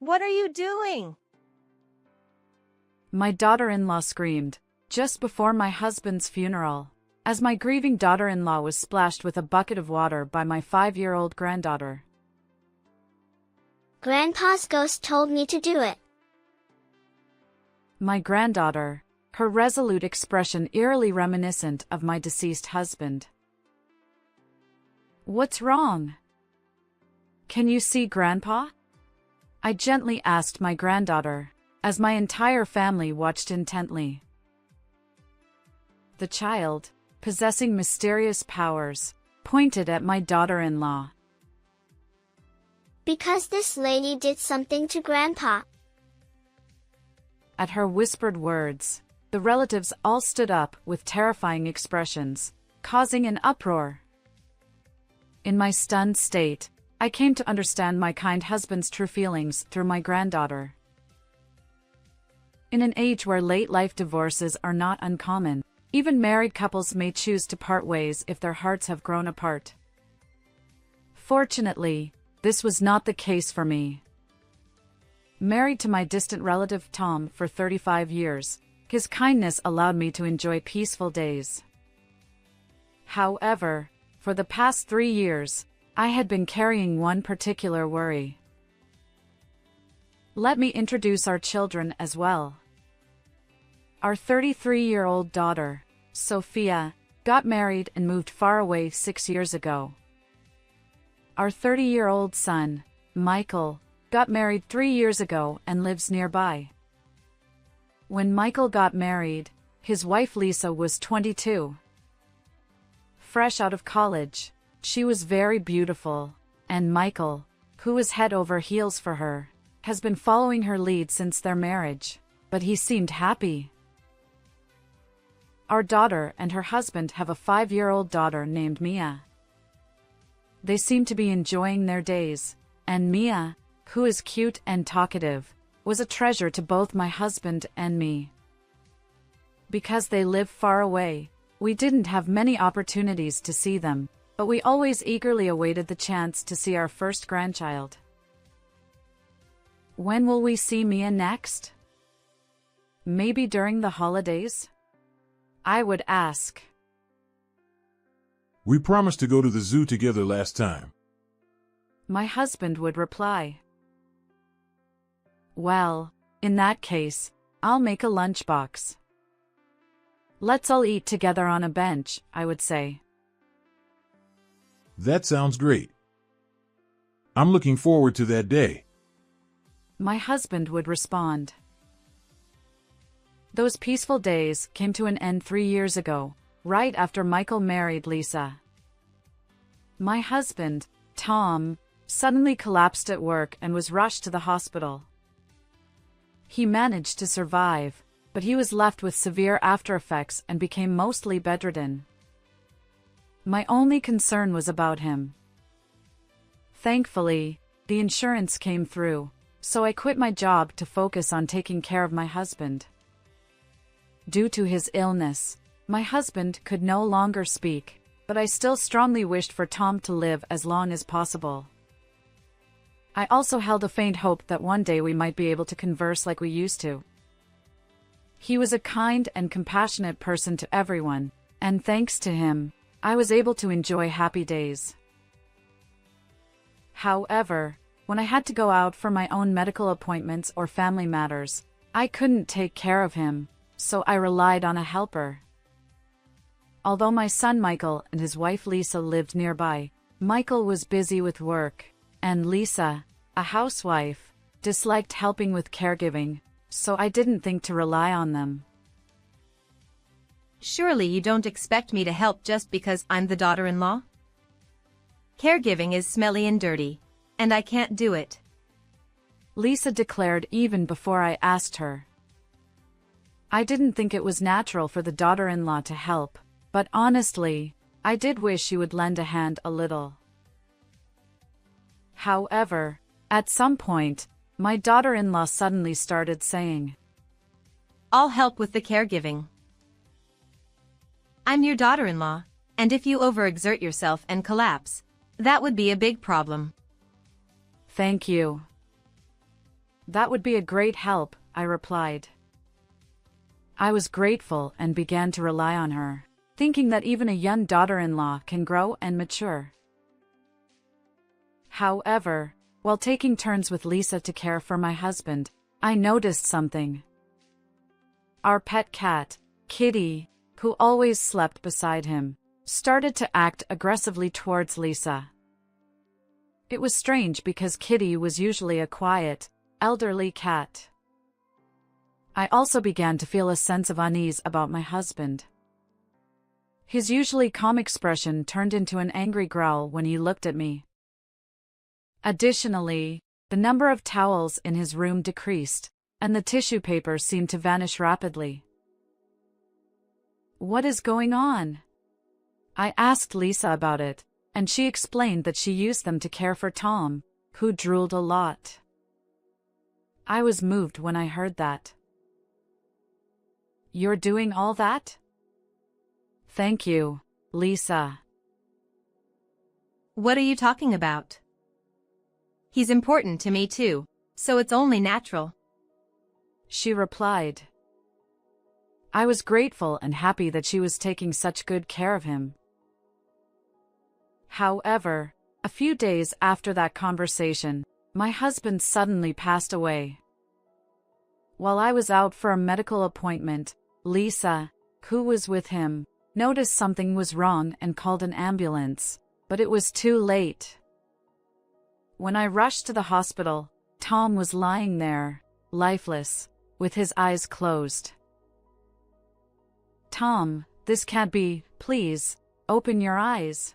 What are you doing? My daughter-in-law screamed, just before my husband's funeral, as my grieving daughter-in-law was splashed with a bucket of water by my 5-year-old granddaughter. Grandpa's ghost told me to do it. My granddaughter, her resolute expression eerily reminiscent of my deceased husband. What's wrong? Can you see Grandpa? I gently asked my granddaughter, as my entire family watched intently. The child, possessing mysterious powers, pointed at my daughter-in-law. Because this lady did something to Grandpa. At her whispered words, the relatives all stood up with terrifying expressions, causing an uproar. In my stunned state, I came to understand my kind husband's true feelings through my granddaughter. In an age where late-life divorces are not uncommon, even married couples may choose to part ways if their hearts have grown apart. Fortunately, this was not the case for me. Married to my distant relative Tom for 35 years, his kindness allowed me to enjoy peaceful days. However, for the past 3 years, I had been carrying one particular worry. Let me introduce our children as well. Our 33-year-old daughter, Sophia, got married and moved far away 6 years ago. Our 30-year-old son, Michael, got married 3 years ago and lives nearby. When Michael got married, his wife Lisa was 22. Fresh out of college, she was very beautiful, and Michael, who was head over heels for her, has been following her lead since their marriage, but he seemed happy. Our daughter and her husband have a 5-year-old daughter named Mia. They seem to be enjoying their days, and Mia, who is cute and talkative, was a treasure to both my husband and me. Because they live far away, we didn't have many opportunities to see them, but we always eagerly awaited the chance to see our first grandchild. When will we see Mia next? Maybe during the holidays? I would ask. We promised to go to the zoo together last time. My husband would reply. Well, in that case, I'll make a lunchbox. Let's all eat together on a bench, I would say. That sounds great. I'm looking forward to that day. My husband would respond. Those peaceful days came to an end 3 years ago, right after Michael married Lisa. My husband, Tom, suddenly collapsed at work and was rushed to the hospital. He managed to survive, but he was left with severe aftereffects and became mostly bedridden. My only concern was about him. Thankfully, the insurance came through, so I quit my job to focus on taking care of my husband. Due to his illness, my husband could no longer speak, but I still strongly wished for Tom to live as long as possible. I also held a faint hope that one day we might be able to converse like we used to. He was a kind and compassionate person to everyone, and thanks to him, I was able to enjoy happy days. However, when I had to go out for my own medical appointments or family matters, I couldn't take care of him, so I relied on a helper. Although my son Michael and his wife Lisa lived nearby, Michael was busy with work, and Lisa, a housewife, disliked helping with caregiving, so I didn't think to rely on them. Surely you don't expect me to help just because I'm the daughter-in-law? Caregiving is smelly and dirty, and I can't do it. Lisa declared even before I asked her. I didn't think it was natural for the daughter-in-law to help, but honestly, I did wish she would lend a hand a little. However, at some point, my daughter-in-law suddenly started saying, I'll help with the caregiving. I'm your daughter-in-law, and if you overexert yourself and collapse, that would be a big problem. Thank you. That would be a great help, I replied. I was grateful and began to rely on her, thinking that even a young daughter-in-law can grow and mature. However, while taking turns with Lisa to care for my husband, I noticed something. Our pet cat, Kitty, who always slept beside him, started to act aggressively towards Lisa. It was strange because Kitty was usually a quiet, elderly cat. I also began to feel a sense of unease about my husband. His usually calm expression turned into an angry growl when he looked at me. Additionally, the number of towels in his room decreased, and the tissue paper seemed to vanish rapidly. What is going on? I asked Lisa about it, and she explained that she used them to care for Tom, who drooled a lot. I was moved when I heard that. You're doing all that? Thank you, Lisa. What are you talking about? He's important to me too, so it's only natural. She replied. I was grateful and happy that she was taking such good care of him. However, a few days after that conversation, my husband suddenly passed away. While I was out for a medical appointment, Lisa, who was with him, noticed something was wrong and called an ambulance, but it was too late. When I rushed to the hospital, Tom was lying there, lifeless, with his eyes closed. Tom, this can't be, please, open your eyes.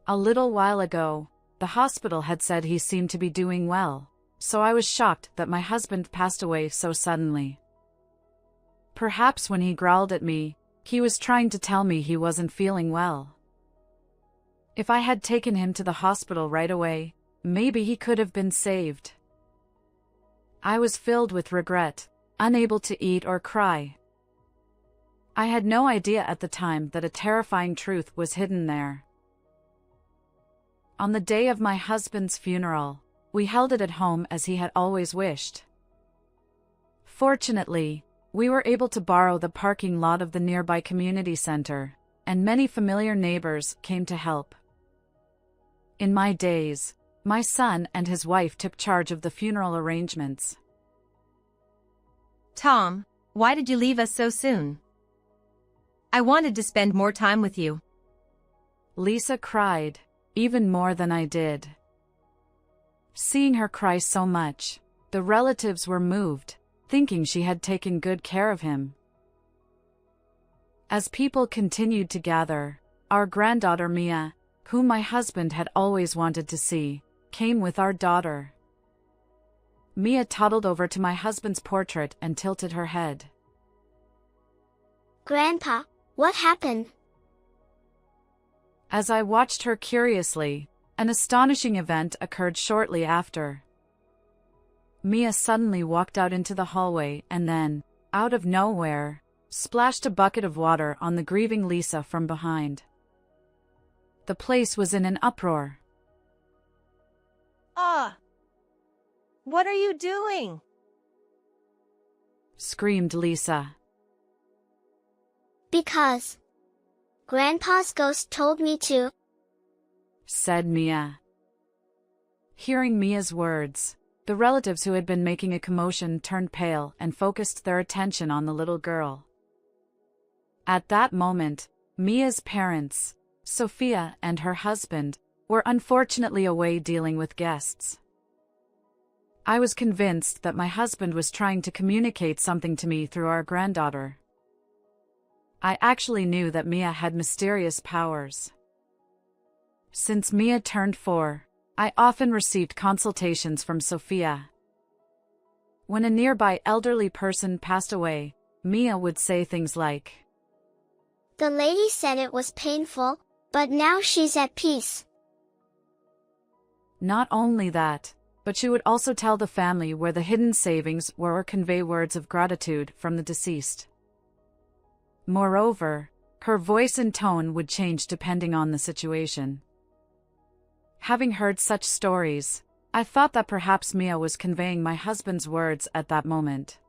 A little while ago, the hospital had said he seemed to be doing well, so I was shocked that my husband passed away so suddenly. Perhaps when he growled at me, he was trying to tell me he wasn't feeling well. If I had taken him to the hospital right away, maybe he could have been saved. I was filled with regret, unable to eat or cry. I had no idea at the time that a terrifying truth was hidden there. On the day of my husband's funeral, we held it at home as he had always wished. Fortunately, we were able to borrow the parking lot of the nearby community center, and many familiar neighbors came to help. In my days, my son and his wife took charge of the funeral arrangements. Tom, why did you leave us so soon? I wanted to spend more time with you. Lisa cried, even more than I did. Seeing her cry so much, the relatives were moved, thinking she had taken good care of him. As people continued to gather, our granddaughter Mia, whom my husband had always wanted to see, came with our daughter. Mia toddled over to my husband's portrait and tilted her head. Grandpa, what happened? As I watched her curiously, an astonishing event occurred shortly after. Mia suddenly walked out into the hallway and then, out of nowhere, splashed a bucket of water on the grieving Lisa from behind. The place was in an uproar. Ah! What are you doing? Screamed Lisa. Because Grandpa's ghost told me to, said Mia. Hearing Mia's words, the relatives who had been making a commotion turned pale and focused their attention on the little girl. At that moment, Mia's parents, Sophia and her husband, were unfortunately away dealing with guests. I was convinced that my husband was trying to communicate something to me through our granddaughter. I actually knew that Mia had mysterious powers. Since Mia turned 4, I often received consultations from Sophia. When a nearby elderly person passed away, Mia would say things like, "The lady said it was painful, but now she's at peace." Not only that, but she would also tell the family where the hidden savings were or convey words of gratitude from the deceased. Moreover, her voice and tone would change depending on the situation. Having heard such stories, I thought that perhaps Mia was conveying my husband's words at that moment.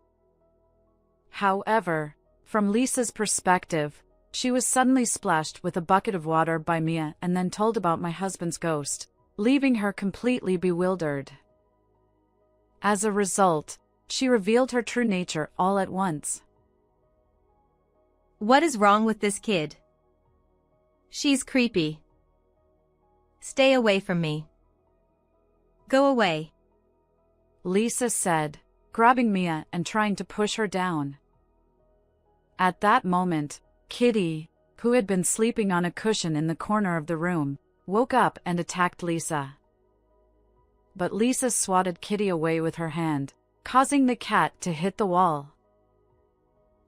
However, from Lisa's perspective, she was suddenly splashed with a bucket of water by Mia and then told about my husband's ghost, leaving her completely bewildered. As a result, she revealed her true nature all at once. What is wrong with this kid? She's creepy. Stay away from me. Go away, Lisa said, grabbing Mia and trying to push her down. At that moment, Kitty, who had been sleeping on a cushion in the corner of the room, woke up and attacked Lisa. But Lisa swatted Kitty away with her hand, causing the cat to hit the wall.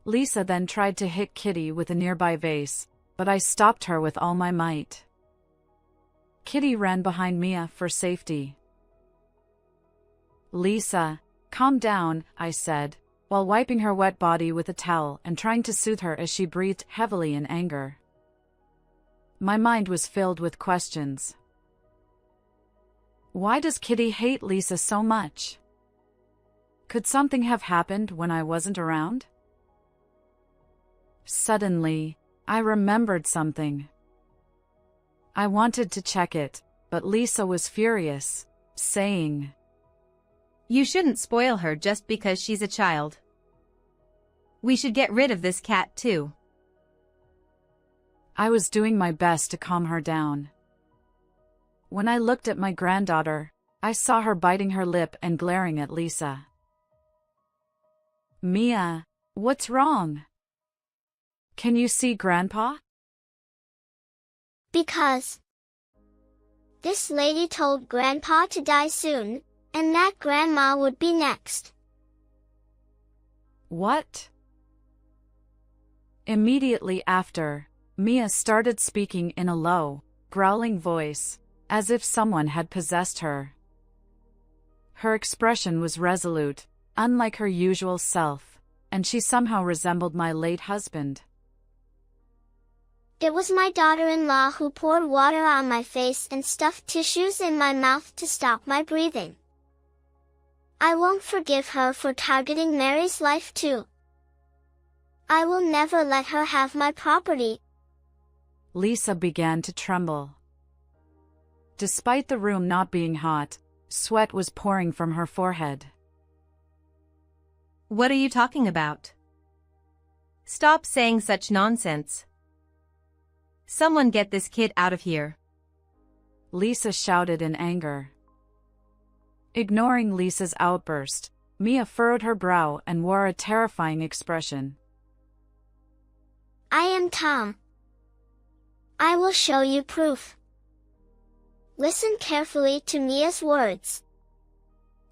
Lisa then tried to hit Kitty with a nearby vase, but I stopped her with all my might. Kitty ran behind Mia for safety. Lisa, calm down, I said, while wiping her wet body with a towel and trying to soothe her as she breathed heavily in anger. My mind was filled with questions. Why does Kitty hate Lisa so much? Could something have happened when I wasn't around? Suddenly, I remembered something. I wanted to check it, but Lisa was furious, saying, You shouldn't spoil her just because she's a child. We should get rid of this cat too. I was doing my best to calm her down. When I looked at my granddaughter, I saw her biting her lip and glaring at Lisa. Mia, what's wrong? Can you see Grandpa? Because this lady told Grandpa to die soon, and that Grandma would be next. What? Immediately after, Mia started speaking in a low, growling voice, as if someone had possessed her. Her expression was resolute, unlike her usual self, and she somehow resembled my late husband. It was my daughter-in-law who poured water on my face and stuffed tissues in my mouth to stop my breathing. I won't forgive her for targeting Mary's life too. I will never let her have my property. Lisa began to tremble. Despite the room not being hot, sweat was pouring from her forehead. What are you talking about? Stop saying such nonsense. Someone get this kid out of here. Lisa shouted in anger. Ignoring Lisa's outburst, Mia furrowed her brow and wore a terrifying expression. I am Tom. I will show you proof. Listen carefully to Mia's words.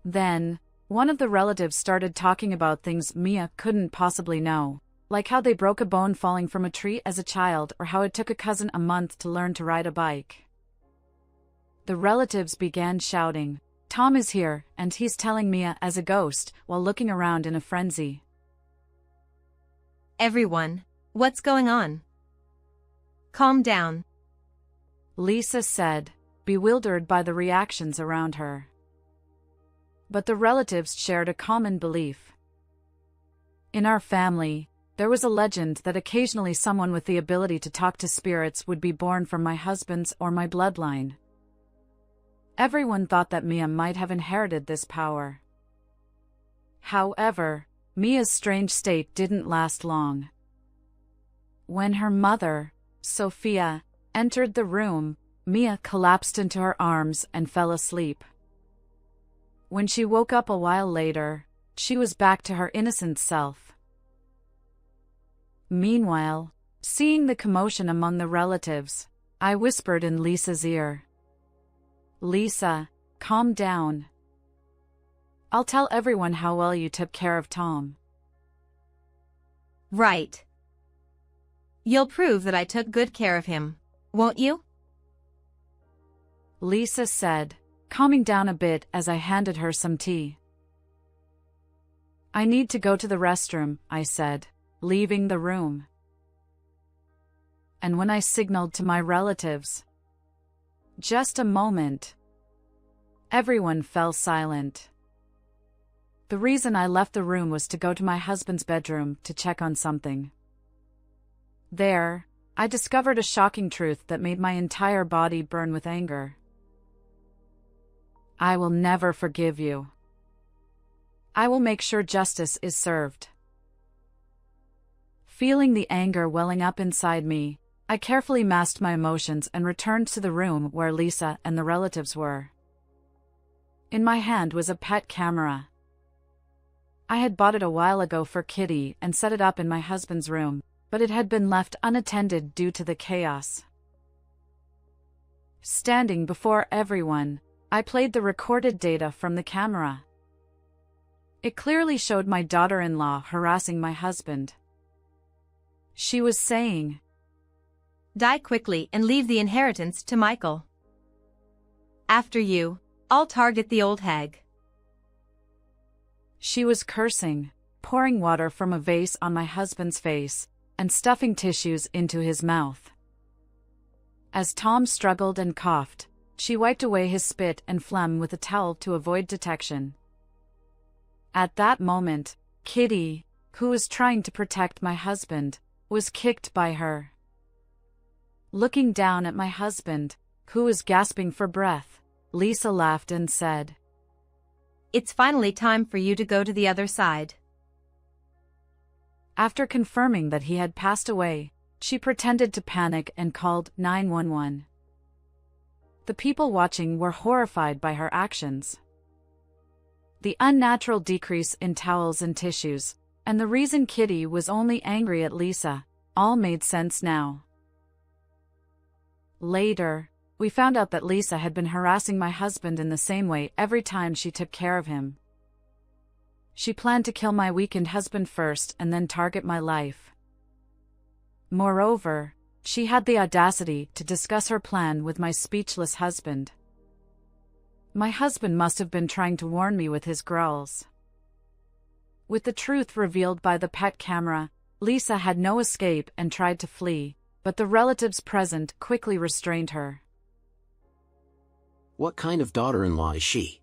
Then, one of the relatives started talking about things Mia couldn't possibly know, like how they broke a bone falling from a tree as a child or how it took a cousin a month to learn to ride a bike. The relatives began shouting, Tom is here, and he's telling Mia as a ghost, while looking around in a frenzy. Everyone, what's going on? Calm down, Lisa said, bewildered by the reactions around her. But the relatives shared a common belief. In our family, there was a legend that occasionally someone with the ability to talk to spirits would be born from my husband's or my bloodline. Everyone thought that Mia might have inherited this power. However, Mia's strange state didn't last long. When her mother, Sophia, entered the room, Mia collapsed into her arms and fell asleep. When she woke up a while later, she was back to her innocent self. Meanwhile, seeing the commotion among the relatives, I whispered in Lisa's ear. Lisa, calm down. I'll tell everyone how well you took care of Tom. Right. You'll prove that I took good care of him, won't you? Lisa said, calming down a bit as I handed her some tea. I need to go to the restroom, I said, leaving the room. And when I signaled to my relatives, just a moment, Everyone fell silent. The reason I left the room was to go to my husband's bedroom to check on something. There, I discovered a shocking truth that made my entire body burn with anger. I will never forgive you. I will make sure justice is served. Feeling the anger welling up inside me, I carefully masked my emotions and returned to the room where Lisa and the relatives were. In my hand was a pet camera. I had bought it a while ago for Kitty and set it up in my husband's room, but it had been left unattended due to the chaos. Standing before everyone, I played the recorded data from the camera. It clearly showed my daughter-in-law harassing my husband. She was saying, "Die quickly and leave the inheritance to Michael. After you, I'll target the old hag." She was cursing, pouring water from a vase on my husband's face, and stuffing tissues into his mouth. As Tom struggled and coughed, she wiped away his spit and phlegm with a towel to avoid detection. At that moment, Kitty, who was trying to protect my husband, was kicked by her. Looking down at my husband, who was gasping for breath, Lisa laughed and said, "It's finally time for you to go to the other side." After confirming that he had passed away, she pretended to panic and called 911. The people watching were horrified by her actions. The unnatural decrease in towels and tissues, and the reason Kitty was only angry at Lisa, all made sense now. Later, we found out that Lisa had been harassing my husband in the same way every time she took care of him. She planned to kill my weakened husband first and then target my life. Moreover, she had the audacity to discuss her plan with my speechless husband. My husband must have been trying to warn me with his growls. With the truth revealed by the pet camera, Lisa had no escape and tried to flee, but the relatives present quickly restrained her. What kind of daughter-in-law is she?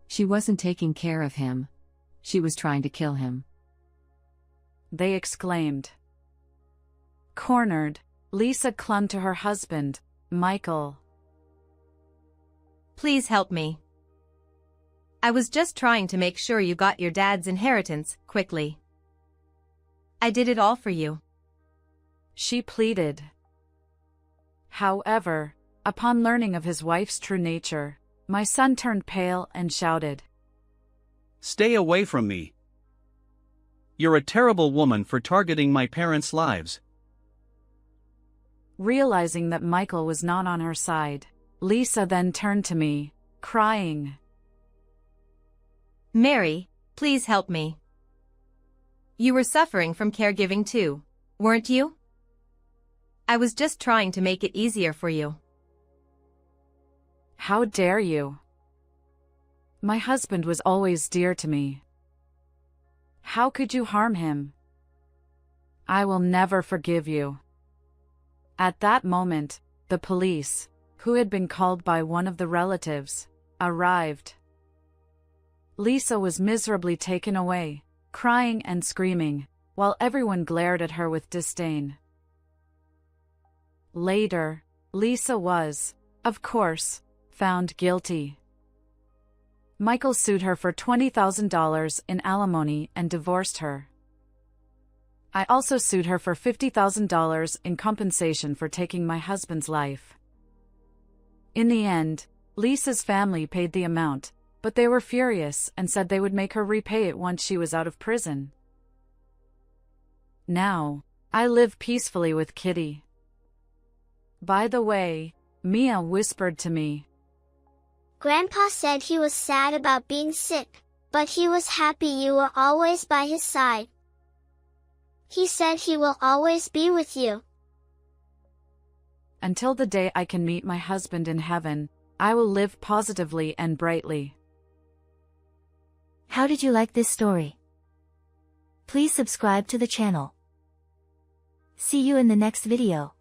She wasn't taking care of him. She was trying to kill him. They exclaimed. Cornered, Lisa clung to her husband, Michael. "Please help me. I was just trying to make sure you got your dad's inheritance quickly. I did it all for you," she pleaded. However, upon learning of his wife's true nature, my son turned pale and shouted, "Stay away from me. You're a terrible woman for targeting my parents' lives." Realizing that Michael was not on her side, Lisa then turned to me, crying, "Mary, please help me. You were suffering from caregiving too, weren't you? I was just trying to make it easier for you." How dare you? My husband was always dear to me. How could you harm him? I will never forgive you. At that moment, the police, who had been called by one of the relatives, arrived. Lisa was miserably taken away, crying and screaming, while everyone glared at her with disdain. Later, Lisa was, of course, found guilty. Michael sued her for $20,000 in alimony and divorced her. I also sued her for $50,000 in compensation for taking my husband's life. In the end, Lisa's family paid the amount, but they were furious and said they would make her repay it once she was out of prison. Now, I live peacefully with Kitty. By the way, Mia whispered to me, Grandpa said he was sad about being sick, but he was happy you were always by his side. He said he will always be with you. Until the day I can meet my husband in heaven, I will live positively and brightly. How did you like this story? Please subscribe to the channel. See you in the next video.